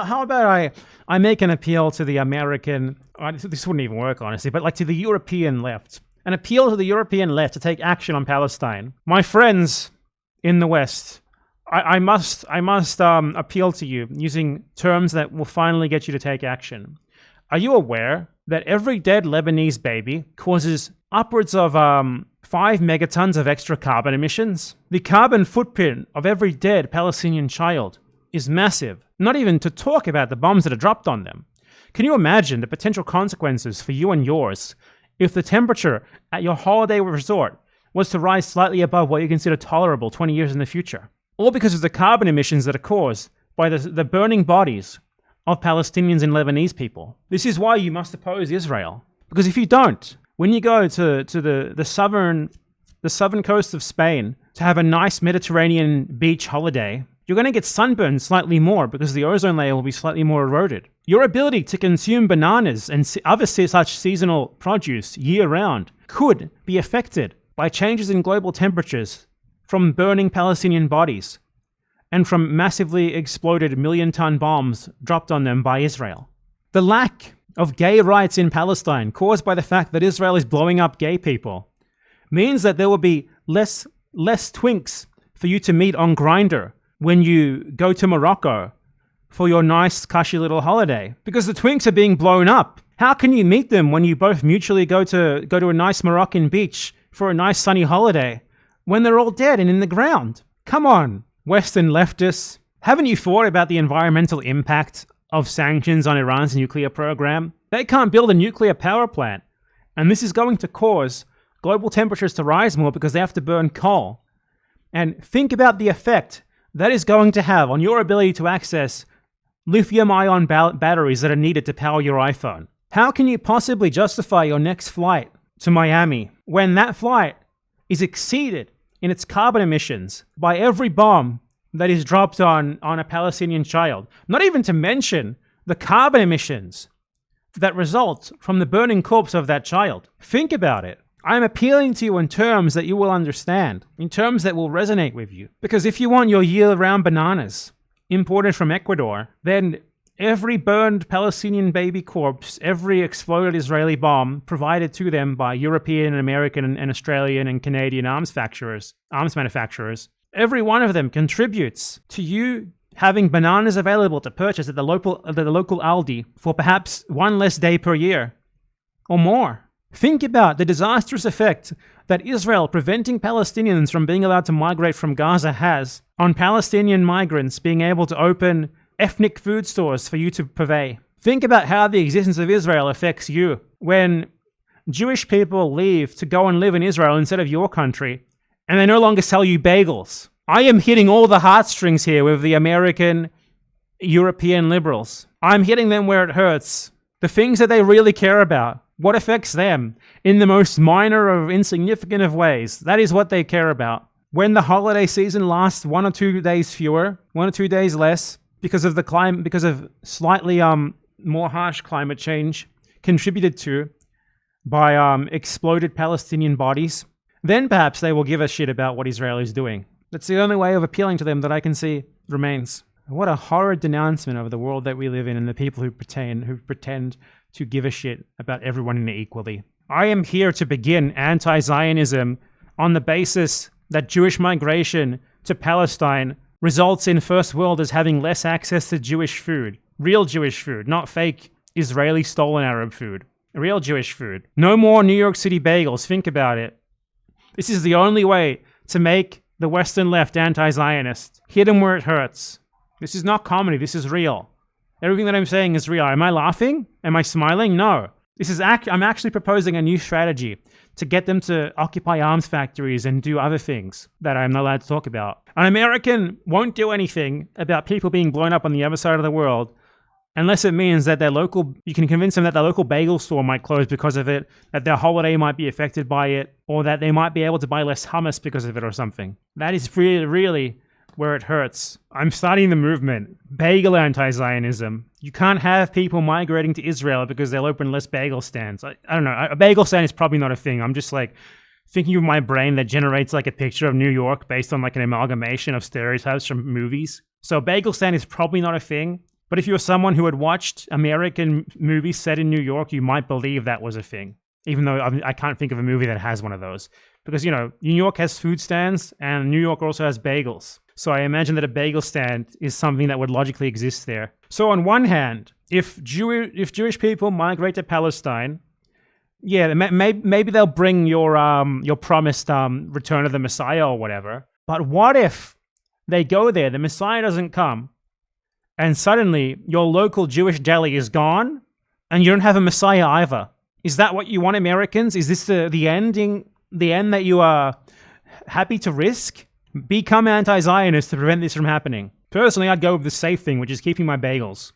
How about I make an appeal to the American, this wouldn't even work honestly, but like to the European left. An appeal to the European left to take action on Palestine. My friends in the West, I must appeal to you using terms that will finally get you to take action. Are you aware that every dead Lebanese baby causes upwards of 5 megatons of extra carbon emissions? The carbon footprint of every dead Palestinian child is massive, not even to talk about the bombs that are dropped on them. Can you imagine the potential consequences for you and yours if the temperature at your holiday resort was to rise slightly above what you consider tolerable 20 years in the future? All because of the carbon emissions that are caused by the burning bodies of Palestinians and Lebanese people. This is why you must oppose Israel. Because if you don't, when you go to the southern coast of Spain to have a nice Mediterranean beach holiday, you're going to get sunburned slightly more because the ozone layer will be slightly more eroded. Your ability to consume bananas and other such seasonal produce year-round could be affected by changes in global temperatures from burning Palestinian bodies and from massively exploded million-ton bombs dropped on them by Israel. The lack of gay rights in Palestine caused by the fact that Israel is blowing up gay people means that there will be less twinks for you to meet on Grindr when you go to Morocco for your nice, cushy little holiday, because the twinks are being blown up. How can you meet them when you both mutually go to a nice Moroccan beach for a nice sunny holiday when they're all dead and in the ground? Come on, Western leftists. Haven't you thought about the environmental impact of sanctions on Iran's nuclear program? They can't build a nuclear power plant, and this is going to cause global temperatures to rise more because they have to burn coal. And think about the effect that is going to have on your ability to access lithium-ion batteries that are needed to power your iPhone. How can you possibly justify your next flight to Miami when that flight is exceeded in its carbon emissions by every bomb that is dropped on a Palestinian child? Not even to mention the carbon emissions that result from the burning corpse of that child. Think about it. I'm appealing to you in terms that you will understand, in terms that will resonate with you. Because if you want your year-round bananas imported from Ecuador, then every burned Palestinian baby corpse, every exploded Israeli bomb provided to them by European and American and Australian and Canadian arms manufacturers, every one of them contributes to you having bananas available to purchase at the local Aldi for perhaps one less day per year or more. Think about the disastrous effect that Israel preventing Palestinians from being allowed to migrate from Gaza has on Palestinian migrants being able to open ethnic food stores for you to purvey. Think about how the existence of Israel affects you when Jewish people leave to go and live in Israel instead of your country, and they no longer sell you bagels. I am hitting all the heartstrings here with the American, European liberals. I'm hitting them where it hurts. The things that they really care about. What affects them in the most minor of insignificant of ways. That is what they care about. When the holiday season lasts 1 or 2 days fewer, 1 or 2 days less, because of the climate, because of slightly more harsh climate change contributed to by exploded Palestinian bodies, then perhaps they will give a shit about what Israel is doing. That's the only way of appealing to them that I can see remains. What a horrid denouncement of the world that we live in and the people who pretend to give a shit about everyone in it equally. I am here to begin anti-Zionism on the basis that Jewish migration to Palestine results in First Worlders having less access to Jewish food. Real Jewish food, not fake Israeli stolen Arab food. Real Jewish food. No more New York City bagels, think about it. This is the only way to make the Western left anti-Zionist. Hit them where it hurts. This is not comedy, this is real. Everything that I'm saying is real. Am I laughing? Am I smiling? No. I'm actually proposing a new strategy to get them to occupy arms factories and do other things that I'm not allowed to talk about. An American won't do anything about people being blown up on the other side of the world unless it means that you can convince them that their local bagel store might close because of it, that their holiday might be affected by it, or that they might be able to buy less hummus because of it or something. That is really where it hurts. I'm starting the movement. Bagel Anti-Zionism. You can't have people migrating to Israel because they'll open less bagel stands. I don't know. A bagel stand is probably not a thing. I'm just like thinking of my brain that generates like a picture of New York based on like an amalgamation of stereotypes from movies. So bagel stand is probably not a thing. But if you're someone who had watched American movies set in New York, you might believe that was a thing. Even though I can't think of a movie that has one of those. Because, New York has food stands, and New York also has bagels. So I imagine that a bagel stand is something that would logically exist there. So on one hand, if Jewish people migrate to Palestine, yeah, maybe they'll bring your promised return of the Messiah or whatever. But what if they go there, the Messiah doesn't come, and suddenly your local Jewish deli is gone, and you don't have a Messiah either? Is that what you want, Americans? Is this the ending? The end that you are happy to risk? Become anti-Zionist to prevent this from happening. Personally, I'd go with the safe thing, which is keeping my bagels.